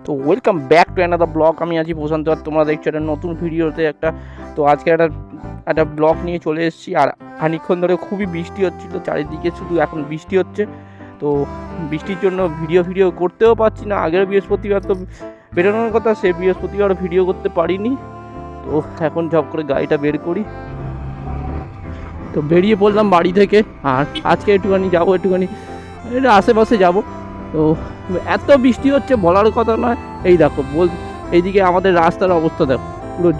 তো welcome back to another blog. আমি আছি প্রশান্ত আর তোমরা দেখছো একটা নতুন ভিডিওতে একটা। তো আজকে একটা ব্লগ নিয়ে চলে এসেছি। আর খানিকক্ষণ ধরে খুবই বৃষ্টি হচ্ছিলো চারিদিকে, শুধু এখন বৃষ্টি হচ্ছে। তো বৃষ্টির জন্য ভিডিও করতেও পারছি না। আগের বৃহস্পতিবার তো বেরোনোর কথা, সে বৃহস্পতিবার ভিডিও করতে পারিনি। তো এখন ঝপ করে গাড়িটা বের করি, তো বেরিয়ে পড়লাম বাড়ি থেকে। আর আজকে একটুখানি এটা আশেপাশে যাব। তো এত বৃষ্টি হচ্ছে বলার কথা নয়। এই দেখো এইদিকে আমাদের রাস্তার অবস্থা দেখো, পুরো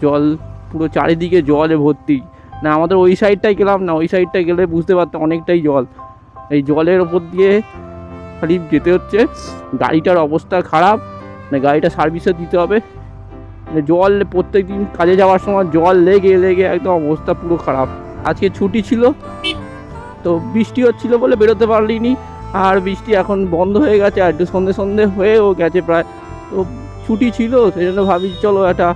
জল পুরো চারিদিকে জলে ভর্তি। না আমাদের ওই সাইডটাই গেলাম না, ওই সাইডটায় গেলে বুঝতে পারতাম অনেকটাই জল। এই জলের ওপর দিয়ে খালি যেতে হচ্ছে। গাড়িটার অবস্থা খারাপ, না গাড়িটা সার্ভিসে দিতে হবে। জল প্রত্যেক দিন কাজে যাওয়ার সময় জল লেগে একদম অবস্থা পুরো খারাপ। আজকে ছুটি ছিল, তো বৃষ্টি হচ্ছিল বলে বেরোতে পারলিনি। আর বৃষ্টি এখন বন্ধ হয়ে গেছে, আর একটু সন্ধে হয়েও গেছে প্রায়। তো ছুটি ছিল, সেই জন্য ভাবি চলো একটা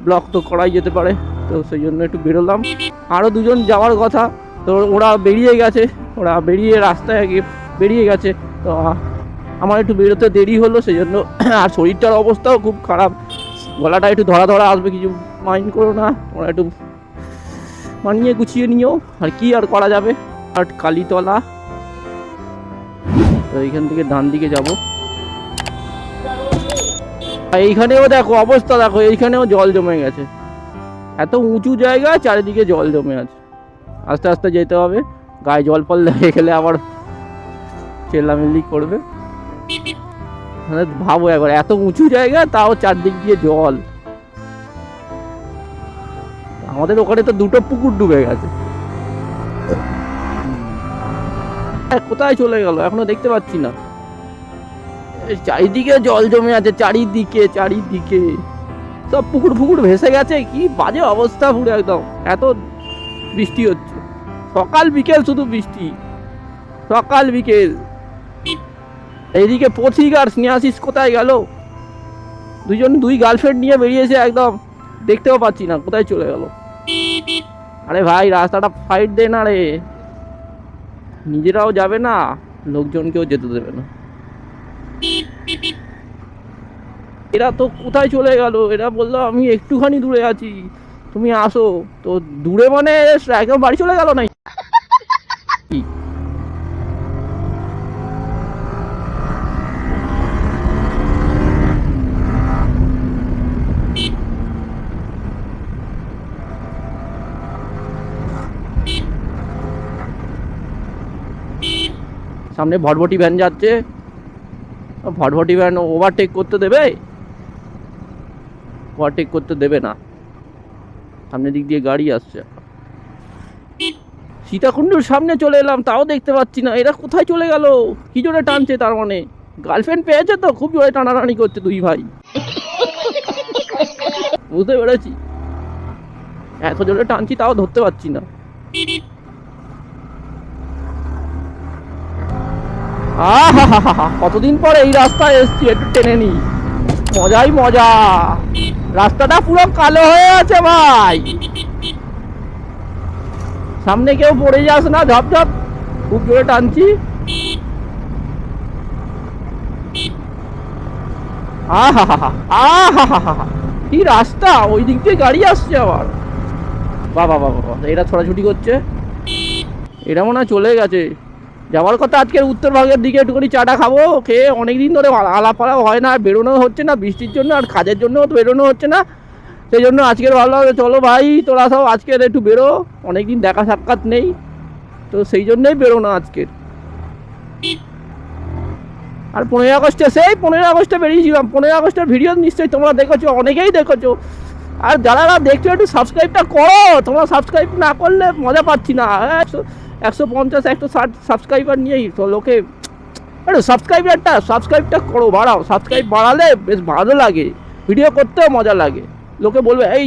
ব্লগ তো করাই যেতে পারে। তো সেই জন্য একটু বেরোলাম। আরও দুজন যাওয়ার কথা, তো ওরা বেরিয়ে রাস্তায় বেরিয়ে গেছে। তো আমার একটু বেরোতে দেরি হলো, সেই জন্য। আর শরীরটার অবস্থাও খুব খারাপ, গলাটা একটু ধরা আসবে, কিছু মাইন্ড করো না, ওরা একটু মানিয়ে গুছিয়ে নিও। আর কি আর করা যাবে। আর কালীতলা, তো এইখান থেকে ডান দিকে যাব। এইখানেও দেখো অবস্থা, দেখো এইখানেও জল জমে গেছে। এত উঁচু জায়গায় চারিদিকে জল জমে আছে। আস্তে আস্তে যেতে হবে, গায়ে জল ফল লেগে গেলে আবার চেল্লামিল্লি করবে। ভাবো একবার, এত উঁচু জায়গা তাও চারদিক দিয়ে জল। আমাদের ওখানে তো দুটো পুকুর ডুবে গেছে। কোথায় চলে গেল এখনো দেখতে পাচ্ছি না। চারিদিকে জল জমে আছে, চারিদিকে সব পুকুর ভেসে গেছে। কি বাজে অবস্থা পুরো একদম। এত বৃষ্টি হচ্ছে, সকাল বিকেল শুধু বৃষ্টি, সকাল বিকেল। এইদিকে পথিক আর স্নেহাশিস কোথায় গেল? দুই গার্লফ্রেন্ড নিয়ে বেরিয়েছে, একদম দেখতেও পাচ্ছি না কোথায় চলে গেল। আরে ভাই রাস্তাটা ফাইট দে না রে, নিজেরাও যাবে না, লোকজনকেও যেতে দেবে না। এরা তো কোথায় চলে গেল? এরা বললো আমি একটুখানি দূরে আছি, তুমি আসো। তো দূরে মানে একদম বাড়ি চলে গেল নাকি? সামনে ভটভটি ভ্যান যাচ্ছে, ভটভটি ভ্যান ওভারটেক করতে দেবে না। সামনের দিক দিয়ে গাড়ি আসছে। সীতাকুণ্ডুর সামনে চলে এলাম, তাও দেখতে পাচ্ছি না। এরা কোথায় চলে গেল? কি জোরে টানছে, তার মানে গার্লফ্রেন্ড পেয়েছে তো, খুব জোরে টানাটানি করছে দুই ভাই। বুঝতে পেরেছি, এত জোরে টানছি তাও ধরতে পারছি না। কতদিন পরে এই রাস্তায় এসছি, একটু টেনে নি, মজাই মজা। রাস্তাটা পুরো কালো হয়ে আছে ভাই, সামনে কেউ পড়ে যাস না, ঝপঝপ। খুব জোরে টানছি। কি রাস্তা, ওই দিক দিয়ে গাড়ি আসছে আবার। বাবা, এরা ছোটাছুটি করছে। এরা মনে হয় চলে গেছে। যাওয়ার কথা আজকের উত্তর ভাগের দিকে, একটুখানি চাটা খাবো। খেয়ে অনেকদিন ধরে আলাপালা হয় না, বেরোনো হচ্ছে না বৃষ্টির জন্য, আর কাজের জন্য তো বেরোনো হচ্ছে না। সেই জন্য আজকের ভালো হবে, চলো ভাই তোরা সব আজকের একটু বেরো, অনেকদিন দেখা সাক্ষাৎ নেই, তো সেই জন্যই বেরোনো আজকের। আর 15ই আগস্টে বেরিয়েছিলাম। 15ই আগস্টের ভিডিও নিশ্চয়ই তোমরা দেখেছো, অনেকেই দেখেছো। আর যারা দেখছো একটু সাবস্ক্রাইবটা করো, তোমরা সাবস্ক্রাইব না করলে মজা পাচ্ছি না। 150 160 সাবস্ক্রাইবার নিয়েই তো লোকে একটু সাবস্ক্রাইবটা করো, বাড়াও। সাবস্ক্রাইব বাড়ালে বেশ ভালো লাগে, ভিডিও করতেও মজা লাগে। লোকে বলবে এই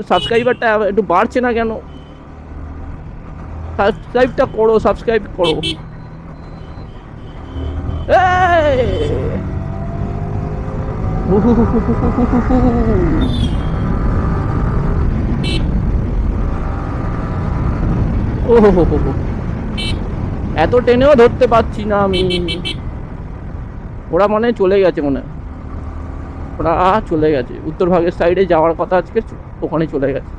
সাবস্ক্রাইবারটা একটু বাড়ছে না কেন? সাবস্ক্রাইব করো। এত ট্রেনেও ধরতে পারছি না আমি। ওরা মানে চলে গেছে, মনে হয় ওরা চলে গেছে উত্তরভাগের সাইডে যাওয়ার কথা আজকে, ওখানে চলে গেছে।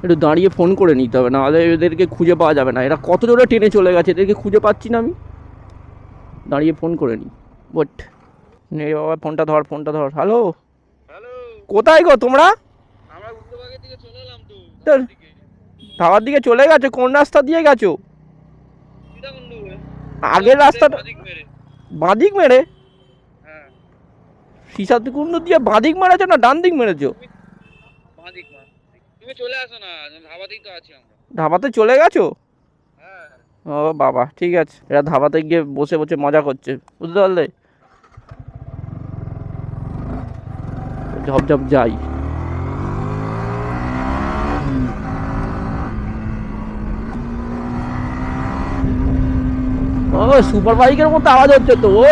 একটু দাঁড়িয়ে ফোন করে নিতে হবে, নাহলে এদেরকে খুঁজে পাওয়া যাবে না। এরা কত জোরে ট্রেনে চলে গেছে, এদেরকে খুঁজে পাচ্ছি না আমি। দাঁড়িয়ে ফোন করে নিই। বট নে বাবা, ফোনটা ধর, ফোনটা ধর। হ্যালো, কোথায় গো তোমরা? ধাবার দিকে চলে গেছো? কোন রাস্তা দিয়ে গেছো? আগের রাস্তাটা বাঁদিক মেরে? সীসাকুণ্ড দিয়ে বাঁদিক মেরেছো না ডান দিক মেরেছো? ধাবাতে চলে গেছো? ও বাবা, ঠিক আছে। এরা ধাবাতে গিয়ে বসে বসে মজা করছে, বুঝতে পারলে? ঝপঝপ যাই। ও সুপার বাইকের মতো আওয়াজ হচ্ছে তো। ও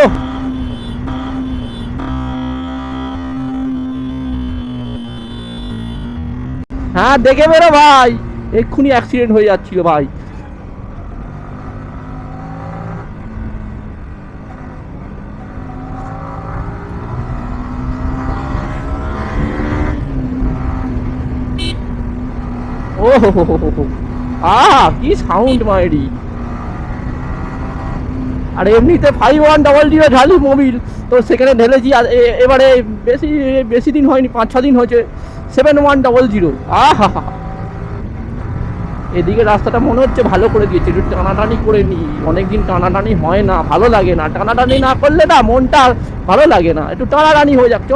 হ্যাঁ, দেখে বেরো ভাই, এক্ষুনি অ্যাক্সিডেন্ট হয়ে যাচ্ছিল ভাই। ও কি সাউন্ড মাইরি। আর এমনিতে 5100 ঢালি মোবিল, তো সেখানে ঢেলেছি। আর এবারে বেশি বেশি দিন হয়নি, 5-6 দিন হয়েছে 7100। আহা, এদিকে রাস্তাটা মনে হচ্ছে ভালো করে দিয়েছে, একটু টানাটানি করে নি। অনেকদিন টানাটানি হয় না, ভালো লাগে না। টানাটানি না করলে না মনটা ভালো লাগে না, একটু টানাটানি হয়ে যাচ্ছে।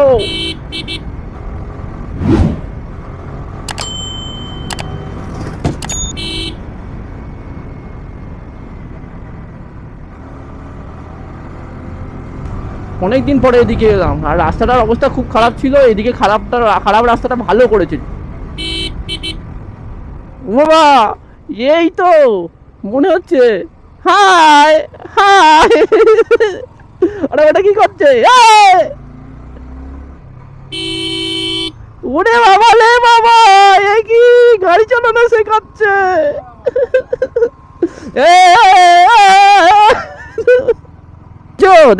অনেকদিন পরে এদিকে এলাম, আর রাস্তাটার অবস্থা খুব খারাপ ছিল। এদিকে খারাপ রাস্তাটা ভালো করেছে। বাবা, এই তো মনে হচ্ছে। হাই হাই, আরে ওটা কি করছে? ওরে বাবা, লে বাবা, এ কি গাড়ি চালানো শেখাচ্ছে?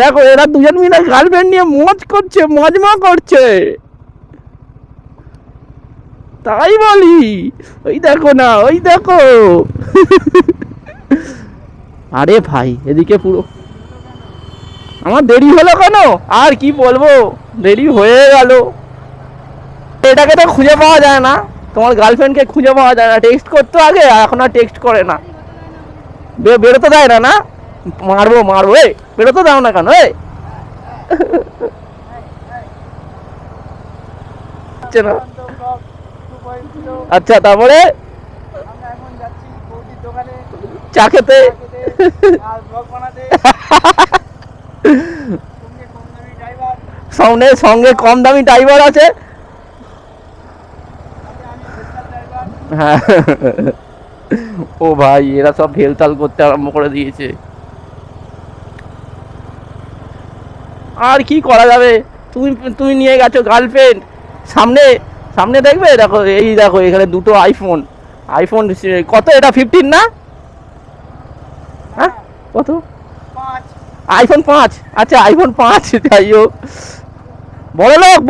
দেখো, এরা দুজন মিলে গার্লফ্রেন্ড নিয়ে মজ করছে, মজমা করছে, তাই বলি। ওই দেখো না, ওই দেখো। আরে ভাই, এদিকে পুরো আমার দেরি হলো কেন? আর কি বলবো, দেরি হয়ে গেল। এটাকে তো খুঁজে পাওয়া যায় না, তোমার গার্লফ্রেন্ডকে খুঁজে পাওয়া যায় না। টেক্সট করতো আগে, এখন আর টেক্সট করে না। বেরোতে দেয় না। না মারবো মারবো, বেরোতে দাও না কেন? আচ্ছা, তারপরে চা খেতে, সঙ্গে কম দামি ড্রাইভার আছে। হ্যাঁ, ও ভাই, এরা সব ভেলতাল করতে আরম্ভ করে দিয়েছে। আর কি করা যাবে? তুমি নিয়ে গেছো গার্লফ্রেন্ড, সামনে সামনে দেখবে। দেখো, এই দেখো, এখানে দুটো আইফোন কত? এটা 15 না? হ্যাঁ, কত? আইফোন 5। আচ্ছা, আইফোন 5। যাই হোক,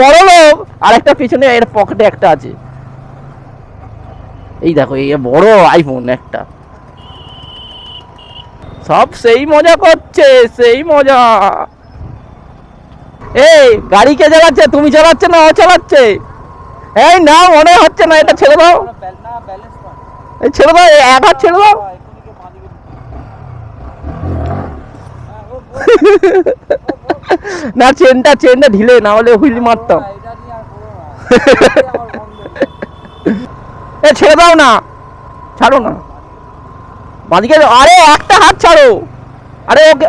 বড় লোক। আর একটা পিছনে এর পকেটে একটা আছে। এই দেখো, এই বড় আইফোন একটা। সব সেই মজা করছে, সেই মজা। এই গাড়ি কে চালাচ্ছে? তুমি চালাচ্ছে না ও চালাচ্ছে? এই না, মনে হচ্ছে না। এটা ছেড়ে দাও, ছেড়ে দাও, এক হাত ছেড়ে দাও। না, চেনটা ঢিলে, না হলে হুইল মারতাম। এ ছেড়ে দাও না, ছাড়ো না বাঁদিকে। আরে একটা হাত ছাড়ো। আরে ওকে,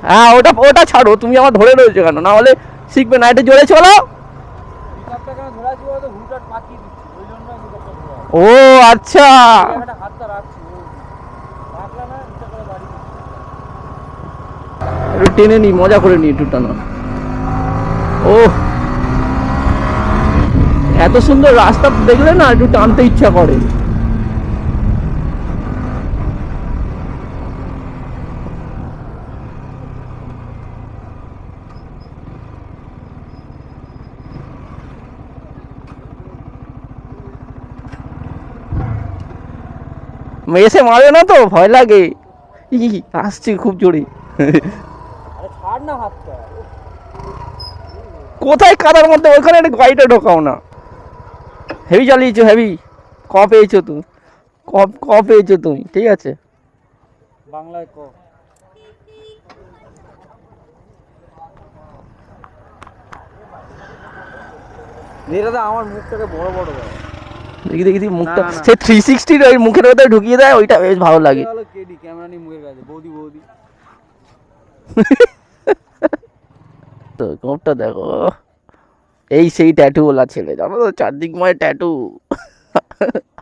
হ্যাঁ, ওটা ছাড়ো। তুমি আমার ধরে রয়েছো কেন? না হলে শিখবে না। এটা জোরে চলো। ও আচ্ছা, একটু টেনে নি, মজা করে নি, একটু টানা। ও, এত সুন্দর রাস্তা দেখলে না একটু টানতে ইচ্ছা করে। এসে মারে না তো, ভয় লাগে। আসছে খুব জোরে। কোথায় কাদার মধ্যে, ওইখানে গাড়িটা ঢোকাও না। হেভি চালিয়েছো, হেভি। ক পেয়েছো তুমি, ক পেয়েছো তুমি, ঠিক আছে। বাংলায় ক। আমার মুখটাকে বড় বড় দেয়। দেখি দেখি মুখটা, সে 360 ওই মুখের ভেতরে ঢুকিয়ে দেয়, ওইটা বেশ ভালো লাগে। কেডি ক্যামেরা নিয়ে মুখের কাছে, বৌদি বৌদি। তো কোপটা দেখো, এই সেই ট্যাটু ওলা ছেলে, জানো তো, চারদিক ময় ট্যাটু।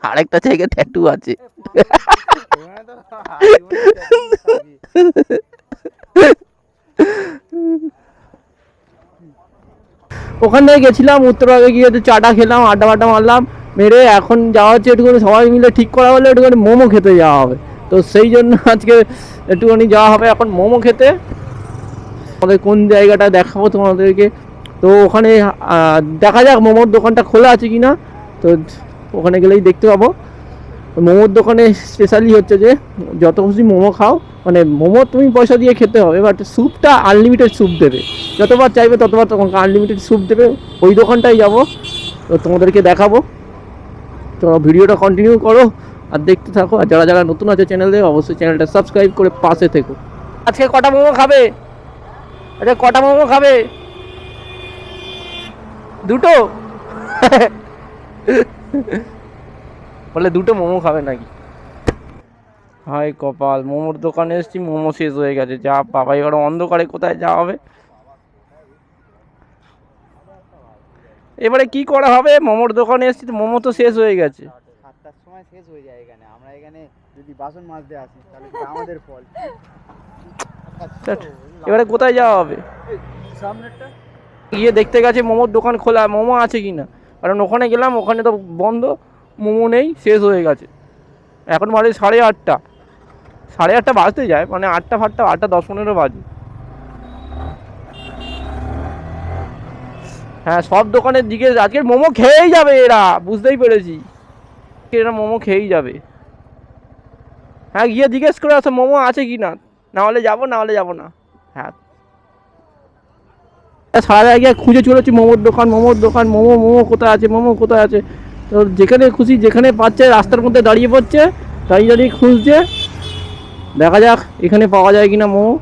আরেকটা জায়গায় ট্যাটু আছে। ওখান থেকে গেছিলাম উত্তরভাগে, গিয়ে একটু চাটা খেলাম, আড্ডা ফাড্ডা মারলাম মেরে। এখন যাওয়া হচ্ছে একটুখানি, সবাই মিলে ঠিক করা হলে একটুখানি মোমো খেতে যাওয়া হবে। তো সেই জন্য আজকে একটুখানি যাওয়া হবে এখন মোমো খেতে। আমাদের কোন জায়গাটা দেখাবো তোমাদেরকে, তো ওখানে দেখা যাক মোমোর দোকানটা খোলা আছে কি না। তো ওখানে গেলেই দেখতে পাবো। মোমোর দোকানে স্পেশালি হচ্ছে যে যত খুশি মোমো খাও, মানে মোমো তুমি পয়সা দিয়ে খেতে হবে, বাট স্যুপটা আনলিমিটেড স্যুপ দেবে, যতবার চাইবে ততবার তোমাকে আনলিমিটেড স্যুপ দেবে। ওই দোকানটাই যাবো, তো তোমাদেরকে দেখাবো। তো ভিডিওটা কন্টিনিউ করো আর দেখতে থাকো। আর যারা যারা নতুন আছে চ্যানেলে, অবশ্যই চ্যানেলটা সাবস্ক্রাইব করে পাশে থেকো। আজকে কটা মোমো খাবে? আচ্ছা, কটা মোমো খাবে? দুটো? বলে দুটো মোমো খাবে নাকি? হাই কপাল, মোমোর দোকানে এসেছি, মোমো শেষ হয়ে গেছে। যা বাবা, এবার অন্ধকারে কোথায় যাওয়া হবে? এবারে কি করা হবে? মোমোর দোকানে এসেছি তো মোমো তো শেষ হয়ে গেছে। 7টার সময় শেষ হয়ে যায় এখানে। আমরা এখানে যদি বাসন মাজতে আসি তাহলে আমাদের ফল। এবারে কোথায় যাওয়া হবে? সামনেরটা গিয়ে দেখতে গেছে মোমোর দোকান খোলা, মোমো আছে কি না। কারণ ওখানে গেলাম, ওখানে তো বন্ধ, মোমো নেই, শেষ হয়ে গেছে। এখন বাজে 8:30, 8:30 বাজতে যায়, মানে 8টা 10-15 বাজে। হ্যাঁ, সব দোকানের দিকে আজকে মোমো খেয়েই যাবে এরা, বুঝতেই পেরেছি, এরা মোমো খেয়েই যাবে। হ্যাঁ, গিয়ে জিজ্ঞেস করে আসো মোমো আছে কি না, নাহলে যাবো, নাহলে যাবো না। হ্যাঁ, সারা জায়গায় খুঁজে চলেছি মোমোর দোকান, মোমোর দোকান, মোমো মোমো কোথায় আছে, মোমো কোথায় আছে। তো যেখানে খুশি, যেখানে পাচ্ছে রাস্তার মধ্যে দাঁড়িয়ে পড়ছে, দাঁড়িয়ে দাঁড়িয়ে খুঁজছে। দেখা যাক এখানে পাওয়া যায় কিনা মোমো।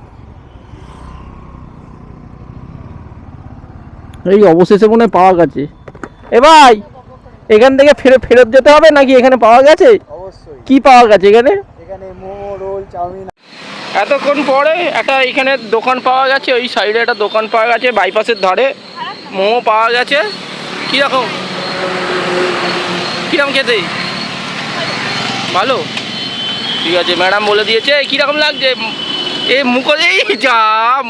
এই অবশেষে মনে হয় পাওয়া গেছে। এ ভাই, এখান থেকে ফেরত যেতে হবে নাকি এখানে পাওয়া গেছে? অবশ্যই। কি পাওয়া গেছে এখানে? এখানে মোমো, রোল, চাউমিন। এতক্ষণ পরে একটা এখানে দোকান পাওয়া গেছে, ওই সাইডে একটা দোকান পাওয়া গেছে, বাইপাসের ধারে মোমো পাওয়া গেছে। কীরকম কীরকম খেতে? ভালো, ঠিক আছে, ম্যাডাম বলে দিয়েছে। কীরকম লাগছে? এ মুখোশ, এই যা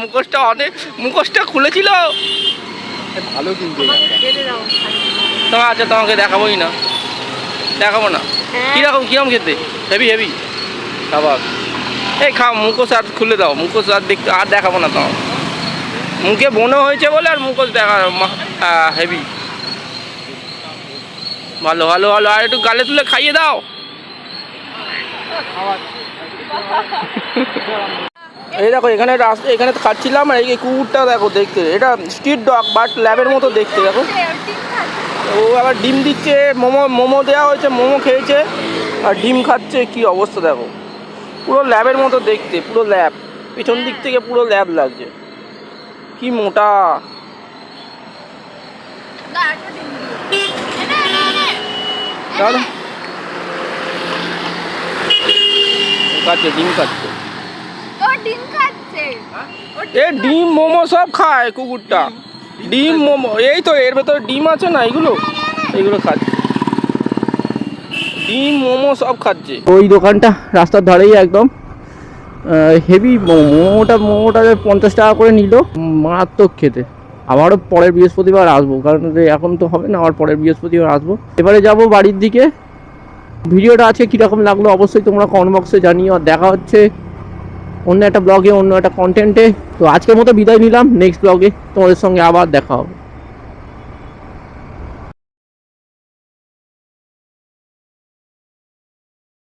মুখোশটা, অনেক মুখোশটা খুলেছিল। ভালো কিন্তু তোমার আচ্ছা, তোমাকে দেখাবোই না, দেখাবো না। কীরকম কীরকম খেতে? হেভি হেভি খাবার। এই খাও, মুখোশ আর খুলে দাও, মুখোশ আর দেখতে, আর দেখাবো না তোমার। মুখে বনো হয়েছে বলে আর মুখোশ দেখা। হেভি, ভালো ভালো ভালো। আর একটু গালে তুলে খাইয়ে দাও। এই দেখো, এখানে এখানে খাচ্ছিলাম, আর এই কুকুরটা দেখো দেখতে, এটা স্ট্রিট ডগ বাট ল্যাবের মতো দেখতে। দেখো, ও আবার ডিম দিচ্ছে। মোমো দেওয়া হয়েছে, মোমো খেয়েছে আর ডিম খাচ্ছে। কি অবস্থা দেখো, পুরো ল্যাবের মতো দেখতে, পুরো ল্যাব, পিছন দিক থেকে পুরো ল্যাব লাগছে। কি মোটা। খাচ্ছে, ডিম খাচ্ছে। এ ডিম মোমো সব খায় কুকুরটা। ডিম মোমো, এই তো এর ভেতরে ডিম আছে না, এগুলো খাচ্ছে। ডিম মোমো সব খাচ্ছে। ওই দোকানটা রাস্তার ধারেই একদম। হেভি মোমোটা 50 টাকা করে নিল, মারাত্মক খেতে। আবারও পরের বৃহস্পতিবার আসবো, কারণ এখন তো হবে না, আবার পরের বৃহস্পতিবার আসবো। এবারে যাব বাড়ির দিকে। ভিডিওটা আছে কীরকম লাগলো অবশ্যই তোমরা কমেন্ট বক্সে জানিও। আর দেখা হচ্ছে অন্য একটা ব্লগে, অন্য একটা কন্টেন্টে। তো আজকের মতো বিদায় নিলাম, নেক্সট ব্লগে তোমাদের সঙ্গে আবার দেখা হবে।